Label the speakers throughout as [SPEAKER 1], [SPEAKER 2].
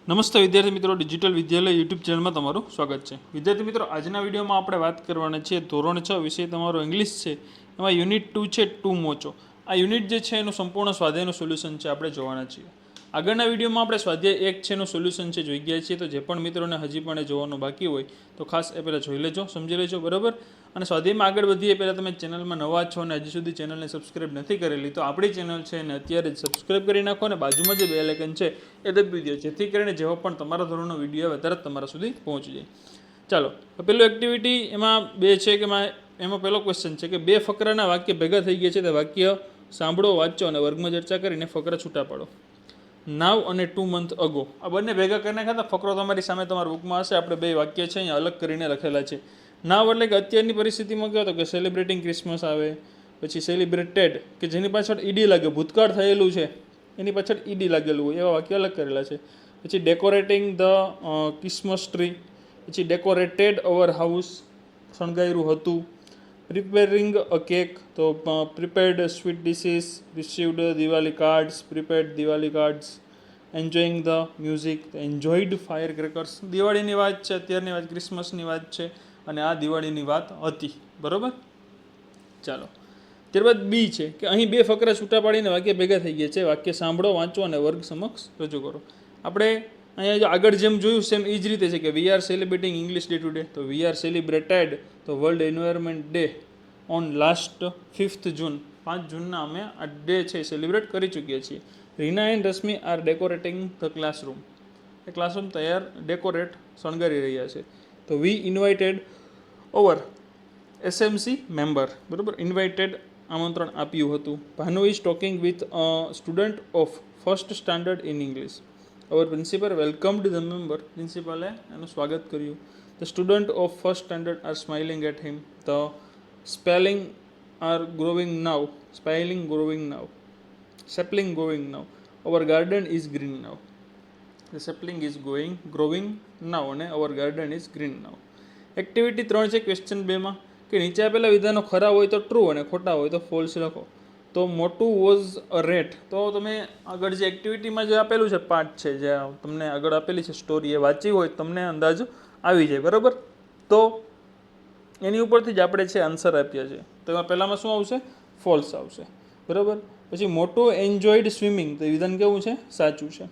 [SPEAKER 1] નમસ્તે વિદ્યાર્થી મિત્રો, ડિજિટલ વિદ્યાલય યુટ્યુબ ચેનલમાં તમારું સ્વાગત છે. વિદ્યાર્થી મિત્રો, આજના વિડીયોમાં આપણે વાત કરવાના છીએ ધોરણ 6 વિષય તમારો ઇંગ્લિશ છે, એમાં યુનિટ 2 છે ટુ મોચો. આ યુનિટ જે છે એનું સંપૂર્ણ સ્વાધ્યાયનું સોલ્યુશન છે આપણે જોવાના છીએ. આગળના વિડીયોમાં આપણે સ્વાધ્યાય 1 છે એનું સોલ્યુશન છે જોઈ ગયા છીએ, તો જે પણ મિત્રોને હજી પણ જોવાનું બાકી હોય તો ખાસ એ પહેલાં જોઈ લેજો, સમજી લેજો, બરાબર. અને સ્વાધ્યાયમાં આગળ વધીએ પહેલાં તમે ચેનલમાં નવા છો અને હજી સુધી ચેનલને સબસ્ક્રાઇબ નથી કરેલી તો આપણી ચેનલ છે એને અત્યારે જ સબસ્ક્રાઇબ કરી નાખો અને બાજુમાં જે બેલ આઇકન છે એ દબાવી દો, જેથી કરીને જેવો પણ તમારા ધોરણનો વિડીયો આવે તરત તમારા સુધી પહોંચી જાય. ચાલો, પેલું એક્ટિવિટી એમાં બે છે કે એમાં પહેલો ક્વેશ્ચન છે કે બે ફકરાના વાક્ય ભેગા થઈ ગયા છે, તે વાક્ય સાંભળો, વાંચો અને વર્ગમાં ચર્ચા કરીને ફકરા છૂટા પાડો. નાવ અને 2 months ago આ બંને ભેગા કરીને ખાતા ફકરો તમારી સામે તમારા બુકમાં હશે. આપણે બે વાક્ય છે અહીંયા અલગ કરીને લખેલા છે. નાવ એટલે કે અત્યારની પરિસ્થિતિમાં કહો તો કે સેલિબ્રેટિંગ ક્રિસમસ આવે, પછી સેલિબ્રેટેડ કે જેની પાછળ ઈડી લાગે, ભૂતકાળ થયેલું છે એની પાછળ ઈડી લાગેલું હોય એવા વાક્ય અલગ કરેલા છે. પછી ડેકોરેટિંગ ધ ક્રિસમસ ટ્રી, પછી ડેકોરેટેડ અવર હાઉસ, શણગાર્યું હતું. પ્રિપેરિંગ અ કેક, તો prepared sweet dishes, received Diwali cards, prepared Diwali cards. Enjoying the music, enjoyed fire crackers. દિવાળીની વાત છે, અત્યારની વાત ક્રિસમસની વાત છે અને આ દિવાળીની વાત હતી, બરાબર. ચાલો, ત્યારબાદ બી છે કે અહીં બે ફકરા છૂટા પાડીને વાક્ય ભેગા થઈ ગયા છે. વાક્ય સાંભળો, વાંચો અને વર્ગ સમક્ષ રજૂ કરો. આપણે અહીંયા આગળ જેમ જોયું સેમ એ જ રીતે છે કે we are celebrating English day today, તો વી આર સેલિબ્રેટેડ તો world environment day on last 5th June, 5 જૂનના અમે આ ડે છે સેલિબ્રેટ કરી ચૂક્યા છીએ. Reena and Rashmi are decorating the classroom, એ ક્લાસરૂમ તૈયાર ડેકોરેટ શણગારી રહ્યા છે. તો we invited over SMC member, બરાબર, ઇન્વાઇટેડ આમંત્રણ આપ્યું હતું. Bhanu is talking with a student of first standard in English. Our principal welcomed the member, પ્રિન્સિપાલે એનું સ્વાગત કર્યું. The student of first standard are smiling at him. The spelling are growing now, sapling growing now, sapling growing now. Hour garden is green now. The sapling is growing now અને our garden is green now. Activity 3 છે question 2માં કે નીચે આપેલા વિધાનો ખરા હોય તો true અને ખોટા હોય તો ફોલ્સ લખો. તો મોટું વોઝ અ રેટ, તો તમે આગળ જે એક્ટિવિટીમાં જે આપેલું છે પાર્ટ છે, જે તમને આગળ આપેલી છે સ્ટોરી, એ વાંચી હોય તમને અંદાજ આવી જાય, બરાબર. તો એની ઉપરથી જ આપણે છે આન્સર આપ્યા છે. તો એમાં પહેલામાં શું આવશે? ફોલ્સ આવશે, બરાબર. પછી મોટું એન્જોયડ સ્વિમિંગ, તો વિધાન કેવું છે? સાચું છે.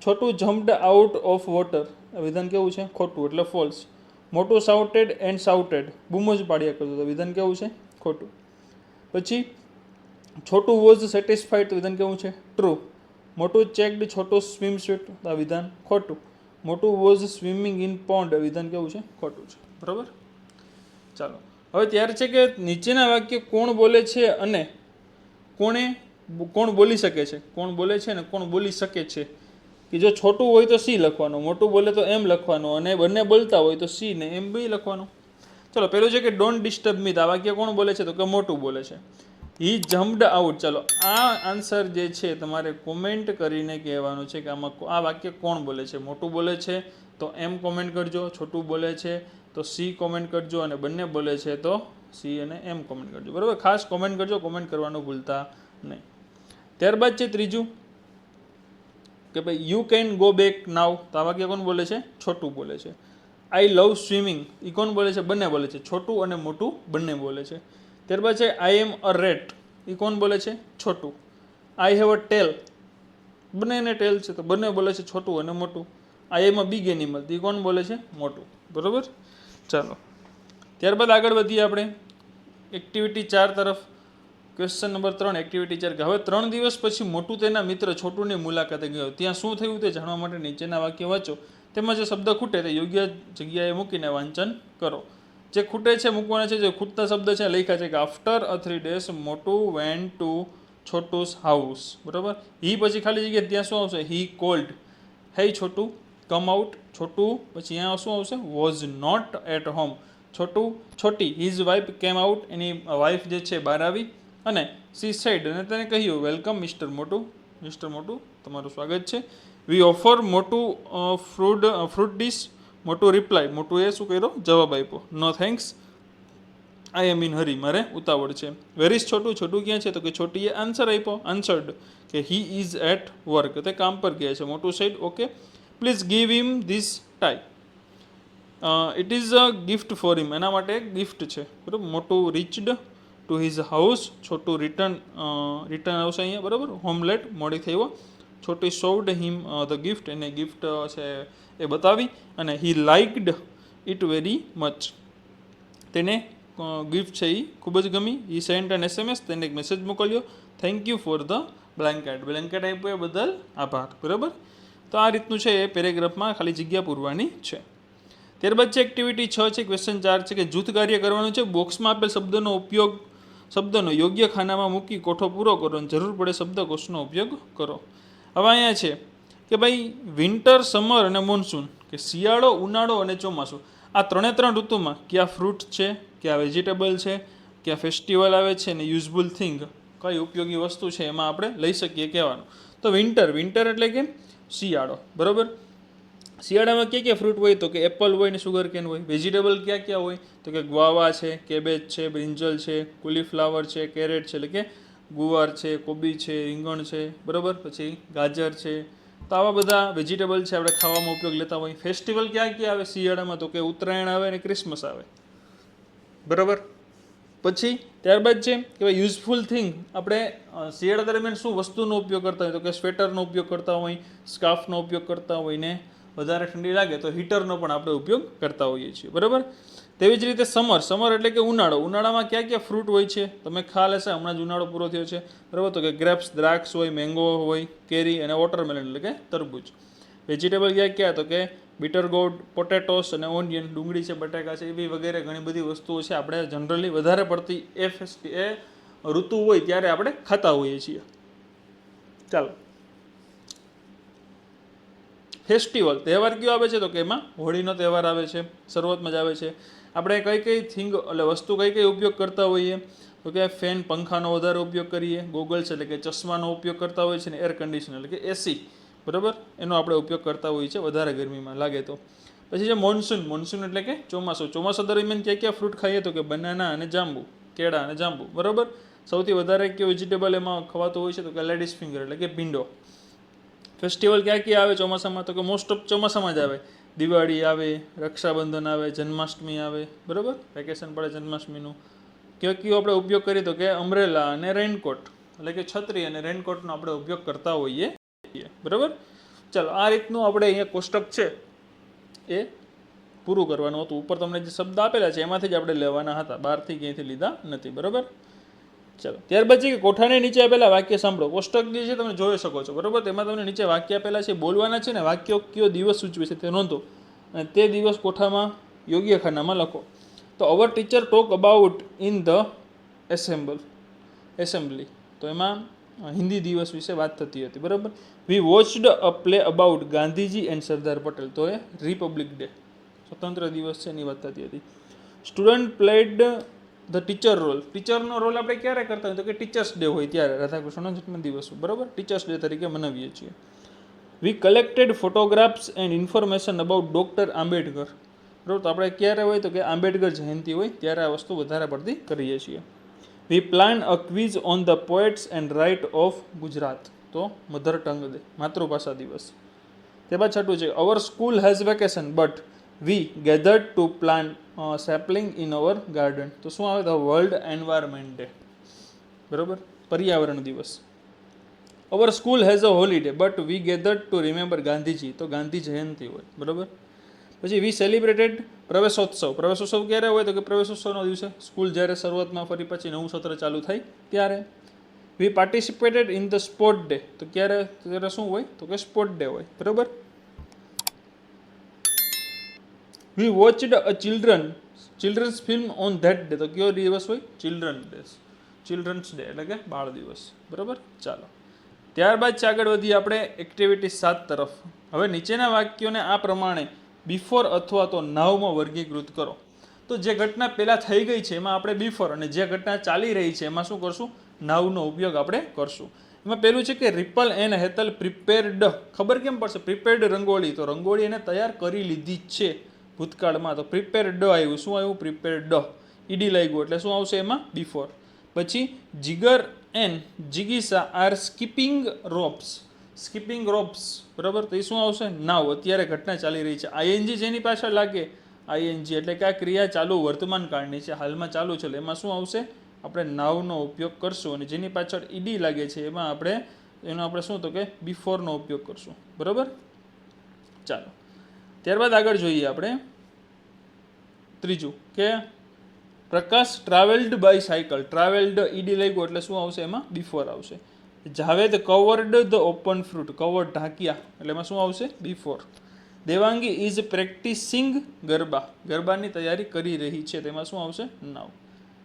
[SPEAKER 1] છોટું જમ્પ્ડ આઉટ ઓફ વોટર, વિધાન કેવું છે? ખોટું, એટલે ફોલ્સ. મોટું શાઉટેડ એન્ડ શાઉટેડ, બૂમો જ પાડ્યા કરતું, તો વિધાન કેવું છે? ખોટું. પછી છોટું વોઝ સેટિસ્ફાઈડ, તો વિધાન કેવું છે? ટ્રુ. મોટું ચેકડ છોટું સ્વિમ સ્વીટ, તો આ વિધાન ખોટું. મોટું વોઝ સ્વિમિંગ ઇન પોન્ડ, વિધાન કેવું છે? ખોટું છે, બરાબર. ચાલો, હવે ત્યારે છે કે નીચેના વાક્ય કોણ બોલે છે અને કોણ બોલી શકે છે, કોણ બોલે છે અને કોણ બોલી શકે છે. કે જો છોટું હોય તો સી લખવાનું, મોટું બોલે તો એમ લખવાનું, અને બંને બોલતા હોય તો સી ને એમ બી લખવાનું. ચલો, પેલું છે કે ડોન્ટ ડિસ્ટર્બ મી, આ વાક્ય કોણ બોલે છે? તો કે મોટું બોલે છે. હી જમ્પ્ડ આઉટ, ચાલો આ આન્સર જે છે તમારે કોમેન્ટ કરીને કહેવાનું છે કે આમાં આ વાક્ય કોણ બોલે છે. મોટું બોલે છે તો એમ કોમેન્ટ કરજો, છોટું બોલે છે તો સી કોમેન્ટ કરજો, અને બંને બોલે છે તો સી અને એમ કોમેન્ટ કરજો, બરાબર. ખાસ કોમેન્ટ કરજો, કોમેન્ટ કરવાનું ભૂલતા નહીં. ત્યારબાદ છે ત્રીજું કે ભાઈ યુ કેન ગો બેક નાવ, તો આ વાક્ય કોણ બોલે છે? છોટું બોલે છે. આઈ લવ સ્વિમિંગ, એ કોણ બોલે છે? બંને બોલે છે, છોટું અને મોટું બંને બોલે છે. ત્યારબાદ છે આઈ એમ અ રેટ, એ કોણ બોલે છે? છોટું. આઈ હેવ અ ટેલ, બંનેને ટેલ છે તો બંને બોલે છે, છોટું અને મોટું. આઈ એમ અ બિગ એનિમલ, એ કોણ બોલે છે? મોટું, બરાબર. ચાલો, ત્યારબાદ આગળ વધીએ આપણે એક્ટિવિટી 4 તરફ. ક્વેશ્ચન નંબર 3, એક્ટિવિટી 4 કે હવે 3 દિવસ પછી મોટું તેના મિત્ર છોટુની મુલાકાતે ગયો, ત્યાં શું થયું તે જાણવા માટે નીચેના વાક્ય વાંચો. તેમાં જે શબ્દ ખૂટે તે યોગ્ય જગ્યાએ મૂકીને વાંચન કરો. જે ખૂટે છે મૂકવાના છે, જે ખૂટતા શબ્દ છે લખ્યા છે કે આફ્ટર અ 3 days મોટું વેન્ટ ટુ છોટુસ હાઉસ, બરાબર. હી પછી ખાલી જગ્યા, ત્યાં શું આવશે? હી કોલ્ડ. હે છોટું, કમ આઉટ, છોટું. પછી અહીંયા શું આવશે? Was not at home, Chhotu. Chhoti, his wife came out, any wife જે છે બહાર આવી. અને સી સેડ, અને તેને કહ્યું વેલકમ મિસ્ટર મોટું, મિસ્ટર મોટું તમારું સ્વાગત છે. વી ઓફર મોટું ફ્રૂટ ડીશ, મોટું રિપ્લાય, મોટું એ શું કર્યો? જવાબ આપ્યો, નો થેન્ક્સ, આઈ એમ ઇન હરી, મારે ઉતાવળ છે. વેર ઇઝ છોટું, છોટું ક્યાં છે? તો કે છોટીએ આન્સર આપ્યો, આન્સર્ડ કે હી ઇઝ એટ વર્ક, તે કામ પર ગયા છે. Motu said okay. Please give him this tie. It is a gift for him, એના માટે એક ગિફ્ટ છે, બરાબર. Motu reached to his house, Chhotu return આવશે અહીંયા, બરાબર. હોમ લેટ, મોડી થઈ. Chhoti showed him the gift, એને ગિફ્ટ છે એ બતાવી, અને he liked it very much, તેને ગિફ્ટ છે એ ખૂબ જ ગમી. હી સેન્ટ એન SMS, તેને એક મેસેજ મોકલ્યો. Thank you for the blanket, blanket આપ્યો એ બદલ આભાર, બરાબર. તો આ રીતનું છે એ પેરેગ્રાફમાં ખાલી જગ્યા પૂરવાની છે. ત્યારબાદ છે એક્ટિવિટી 6 છે, ક્વેશ્ચન 4 છે કે જૂથ કાર્ય કરવાનું છે. બોક્સમાં આપેલ શબ્દનો યોગ્ય ખાનામાં મૂકી કોઠો પૂરો કરો અને જરૂર પડે શબ્દકોશનો ઉપયોગ કરો. હવે અહીંયા છે કે ભાઈ વિન્ટર, સમર અને મોન્સૂન, કે શિયાળો, ઉનાળો અને ચોમાસું, આ ત્રણે ત્રણ ઋતુમાં કયા ફ્રૂટ છે, કયા વેજીટેબલ છે, કયા ફેસ્ટિવલ આવે છે, અને યુઝફુલ થિંગ, કઈ ઉપયોગી વસ્તુ છે એમાં આપણે લઈ શકીએ કહેવાનું. તો વિન્ટર એટલે કે શિયાળો, બરાબર. શિયાળામાં ક્યાં ફ્રૂટ હોય, તો કે એપલ હોય ને સુગર કેન હોય. વેજીટેબલ ક્યાં હોય, તો કે ગ્વાવા છે, કેબેજ છે, બ્રિંજલ છે, કોલીફ્લાવર છે, કેરેટ છે એટલે કે ગુવાર છે, કોબી છે, રીંગણ છે, બરાબર. પછી ગાજર છે. તો આવા બધા વેજીટેબલ છે આપણે ખાવામાં ઉપયોગ લેતા હોય. ફેસ્ટિવલ ક્યાં આવે શિયાળામાં, તો કે ઉત્તરાયણ આવે અને ક્રિસમસ આવે, બરાબર. પછી ત્યારબાદ છે કે ભાઈ યુઝફુલ થિંગ, આપણે શિયાળા દરમિયાન શું વસ્તુનો ઉપયોગ કરતા હોય, તો કે સ્વેટરનો ઉપયોગ કરતા હોય, સ્કાર્ફનો ઉપયોગ કરતા હોય, ને વધારે ઠંડી લાગે તો હીટરનો પણ આપણે ઉપયોગ કરતા હોઈએ છીએ, બરાબર. તેવી જ રીતે સમર એટલે કે ઉનાળામાં ક્યાં ફ્રૂટ હોય છે, તમે ખ્યાલ હશે, હમણાં જ ઉનાળો પૂરો થયો છે, બરાબર. તો કે ગ્રેપ્સ, દ્રાક્ષ હોય, મેંગો હોય, કેરી અને વોટરમેલન એટલે કે તરબૂચ. વેજીટેબલ ક્યાં તો કે બીટર ગોર્ડ, પોટેટોસ અને ઓનિયન, ડુંગળી છે, બટાકા છે, એવી વગેરે ઘણી બધી વસ્તુઓ છે આપણે જનરલી વધારે પડતી એ ઋતુ હોય ત્યારે આપણે ખાતા હોઈએ છીએ. ચાલો, ફેસ્ટિવલ, તહેવાર કયો આવે છે, તો કે એમાં હોળીનો તહેવાર આવે છે, શરૂઆતમાં જ આવે છે. આપણે કઈ થિંગ એટલે વસ્તુ કઈ ઉપયોગ કરતા હોઈએ, તો કે ફેન, પંખાનો વધારે ઉપયોગ કરીએ. ગોગલ્સ એટલે કે ચશ્માનો ઉપયોગ કરતા હોઈએ છીએ, ને એર કન્ડિશનર એટલે કે એસી, બરાબર, એનો આપણે ઉપયોગ કરતા હોઈએ છીએ વધારે ગરમીમાં લાગે તો. પછી છે મોન્સૂન એટલે કે ચોમાસા દરમિયાન ક્યાં ફ્રૂટ ખાઈએ, તો કે બનાના અને જાંબુ, કેળા અને જાંબુ, બરાબર. સૌથી વધારે કયો વેજીટેબલ એમાં ખવાતો હોય છે, તો કે લેડીઝ ફિંગર એટલે કે ભીંડો. ફેસ્ટિવલ ક્યાં આવે ચોમાસામાં, તો કે મોસ્ટ ઓફ ચોમાસામાં જ આવે. દિવાળી આવે, રક્ષાબંધન આવે, જન્માષ્ટમી આવે, બરાબર. વેકેશન પડે જન્માષ્ટમીનું. કયો આપણે ઉપયોગ કરીએ, તો કે અમ્બ્રેલા અને રેનકોટ એટલે કે છત્રી અને રેનકોટનો આપણે ઉપયોગ કરતા હોઈએ છીએ, બરાબર. ચાલો, આ રીતનું આપણે અહીંયા કોષ્ટક છે એ પૂરું કરવાનું હતું. ઉપર તમને જે શબ્દ આપેલા છે એમાંથી જ આપણે લેવાના હતા, બહારથી ક્યાંયથી લીધા નથી, બરાબર. ચાલો, ત્યારબાદ છે કે કોઠાને નીચે આપેલા વાક્ય સાંભળો. કોષ્ટક જે છે તમે જોઈ શકો છો, બરાબર. તેમાં તમને નીચે વાક્ય આપેલા છે, બોલવાના છે ને વાક્યો કયો દિવસ સૂચવે છે તે નોંધો, અને તે દિવસ કોઠામાં યોગ્ય ખાનામાં લખો. તો our teacher talk about in the assembly, તો એમાં હિન્દી દિવસ વિશે વાત થતી હતી, બરાબર. We watched a play about Gandhiji and Sardar Patel, તો એ રિપબ્લિક ડે, સ્વતંત્ર દિવસ છે એની વાત થતી હતી. Student played the teacher role, ટીચરનો રોલ આપણે ક્યારે કરતા હોય, તો કે ટીચર્સ ડે હોય ત્યારે, રાધાકૃષ્ણનો જન્મ દિવસ, બરાબર, ટીચર્સ ડે તરીકે મનાવીએ છીએ. We collected photographs and information about doctor Ambedkar, બરાબર. તો આપણે ક્યારે હોય, તો કે આંબેડકર જયંતિ હોય ત્યારે આ વસ્તુ વધારે પડતી કરીએ છીએ. We plan a quiz on the poets and write of Gujarat, તો મધર ટંગ ડે, માતૃભાષા દિવસ. ત્યારબાદ છઠ્ઠું છે, our school has vacation but we gathered to plant sapling in our garden, તો શું આવે, તો વર્લ્ડ એન્વાયરમેન્ટ ડે, બરાબર, પર્યાવરણ દિવસ. અવર school has a holiday but we gathered two remember Gandhiji, તો ગાંધી જયંતિ હોય, બરાબર. પછી વી સેલિબ્રેટેડ પ્રવેશોત્સવ ક્યારે હોય, તો કે પ્રવેશોત્સવના દિવસે, સ્કૂલ જ્યારે શરૂઆતમાં ફરી પછી નવું સત્ર ચાલુ થાય ત્યારે. We participated in the sport day, તો ત્યારે શું હોય, તો કે સ્પોર્ટ ડે હોય, બરાબર. We watched a children's film on that day, તો કયો દિવસ હોય, ચિલ્ડ્રન્સ ડે એટલે કે બાળ દિવસ, બરાબર. ચાલો, ત્યારબાદ છે આગળ વધીએ આપણે એક્ટિવિટી 7 તરફ. હવે નીચેના વાક્યોને આ પ્રમાણે બિફોર અથવા તો નાવમાં વર્ગીકૃત કરો. તો જે ઘટના પહેલાં થઈ ગઈ છે એમાં આપણે બિફોર, અને જે ઘટના ચાલી રહી છે એમાં શું કરશું, નાવનો ઉપયોગ આપણે કરશું. એમાં પહેલું છે કે રિપલ એન્ડ હેતલ પ્રિપેર્ડ, ખબર કેમ પડશે, પ્રિપેર્ડ રંગોળી, તો રંગોળી એને તૈયાર કરી લીધી જ છે ભૂતકાળમાં, તો પ્રિપેર્ડ આવ્યું, શું આવ્યું, પ્રિપેર્ડ, ઈડી લાગ્યું એટલે શું આવશે એમાં, બિફોર. પછી જીગર એન્ડ જિગીસા are skipping ropes, skipping ropes, બરાબર, તો એ શું આવશે? નાવ. અત્યારે ઘટના ચાલી રહી છે. આઈએનજી જેની પાછળ લાગે, આઈએનજી એટલે કે આ ક્રિયા ચાલુ વર્તમાન કાળની છે, હાલમાં ચાલુ છે, એમાં શું આવશે? આપણે નાવનો ઉપયોગ કરશું. અને જેની પાછળ ઈડી લાગે છે એમાં આપણે શું તો કે બિફોરનો ઉપયોગ કરશું, બરાબર. ચાલો ત્યારબાદ આગળ જોઈએ આપણે ત્રીજું કે Prakash travelled by cycle. Travelled ED લાગ્યું એટલે શું આવશે? એમાં બિફોર આવશે. Javed covered the open fruit. Cover ઢાંક્યા એટલે એમાં શું આવશે? Before. Devangi is practising garba. Garba તૈયારી કરી રહી છે, તેમાં શું આવશે? Now.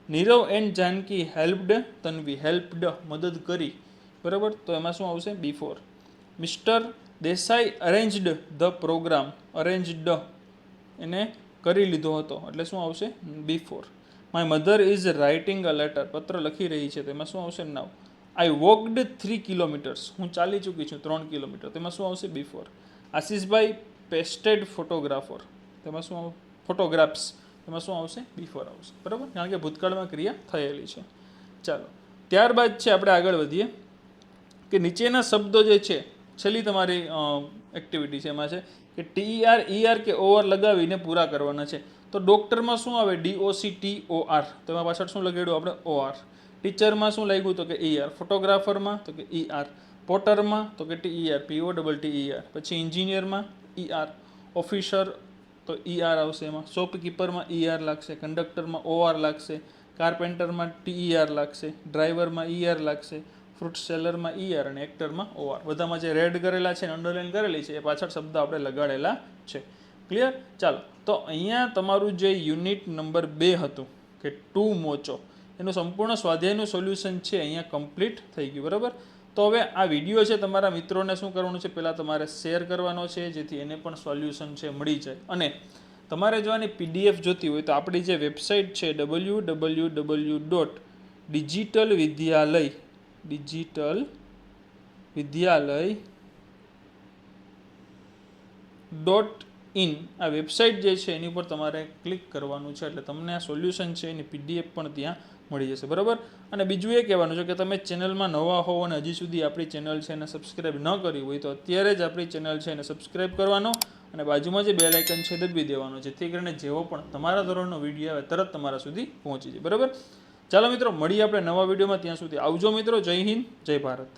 [SPEAKER 1] Nirav and Janki helped Tanvi. Helped મદદ કરી, બરાબર, તો એમાં શું આવશે? Before. Mister Desai arranged the programme. Arranged એને કરી લીધો હતો એટલે શું આવશે? Before. My mother is writing a letter. પત્ર લખી રહી છે, તેમાં શું આવશે? નાવ. આઈ વોકડ 3 કિલોમીટર્સ. હું ચાલી ચૂકી છું 3 કિલોમીટર, તેમાં શું આવશે? બિફોર. આશીષભાઈ પેસ્ટેડ ફોટોગ્રાફર. તેમાં શું ફોટોગ્રાફ્સ, તેમાં શું આવશે? બિફોર આવશે, બરાબર, કારણ કે ભૂતકાળમાં ક્રિયા થયેલી છે. ચાલો ત્યારબાદ છે આપણે આગળ વધીએ કે નીચેના શબ્દો જે છે, છેલ્લી તમારી એક્ટિવિટી છે એમાં છે કે TER ER કે OR લગાવીને પૂરા કરવાના છે. તો ડોક્ટરમાં શું આવે? DOCTOR. તો એમાં પાછળ શું લગાડ્યું આપણે? OR. ટીચરમાં શું લાગ્યું? તો કે ER. ફોટોગ્રાફરમાં તો કે ER. પોટરમાં તો કે TER POTTER. પછી એન્જિનિયરમાં ER. ઓફિસર તો ER આવશે એમાં. શોપકીપરમાં ER લાગશે. કંડક્ટરમાં OR લાગશે. કાર્પેન્ટરમાં TER લાગશે. ડ્રાઈવરમાં ER લાગશે. ફ્રૂટ સેલરમાં ER અને એક્ટરમાં OR. બધામાં જે રેડ કરેલા છે અને અંડરલાઇન કરેલી છે એ પાછળ શબ્દ આપણે લગાડેલા છે. ક્લિયર? ચાલો તો અહીંયા તમારું જે યુનિટ નંબર 2 હતું કે ટુ મોચો, એનું સંપૂર્ણ સ્વાધ્યાયનું સોલ્યુશન છે અહીંયા કમ્પ્લીટ થઈ ગયું, બરાબર. તો હવે આ વિડીયો છે તમારા મિત્રોને શું કરવાનું છે? પહેલાં તમારે શેર કરવાનો છે જેથી એને પણ સોલ્યુશન છે મળી જાય. અને તમારે જો આની PDF જોતી હોય તો આપણી જે વેબસાઇટ છે www.digitalvidyalay.in આ વેબસાઇટ જે છે એની ઉપર તમારે ક્લિક કરવાનું છે એટલે તમને આ સોલ્યુશન છે એની PDF પણ ત્યાં મળી જશે, બરાબર. અને બીજું એ કહેવાનું છે કે તમે ચેનલમાં નવા હોવ અને હજી સુધી આપણી ચેનલ છે એને સબસ્ક્રાઇબ ન કરી હોય તો અત્યારે જ આપણી ચેનલ છે એને સબસ્ક્રાઇબ કરવાનો અને બાજુમાં જે બેલ આઇકન છે દબાવી દેવાનો, જેથી કરીને જેવો પણ તમારા ધોરણનો વિડીયો આવે તરત તમારા સુધી પહોંચી જાય, બરાબર. ચાલો મિત્રો મળીએ આપણે નવા વિડીયોમાં. ત્યાં સુધી આવજો મિત્રો. જય હિન્દ, જય ભારત.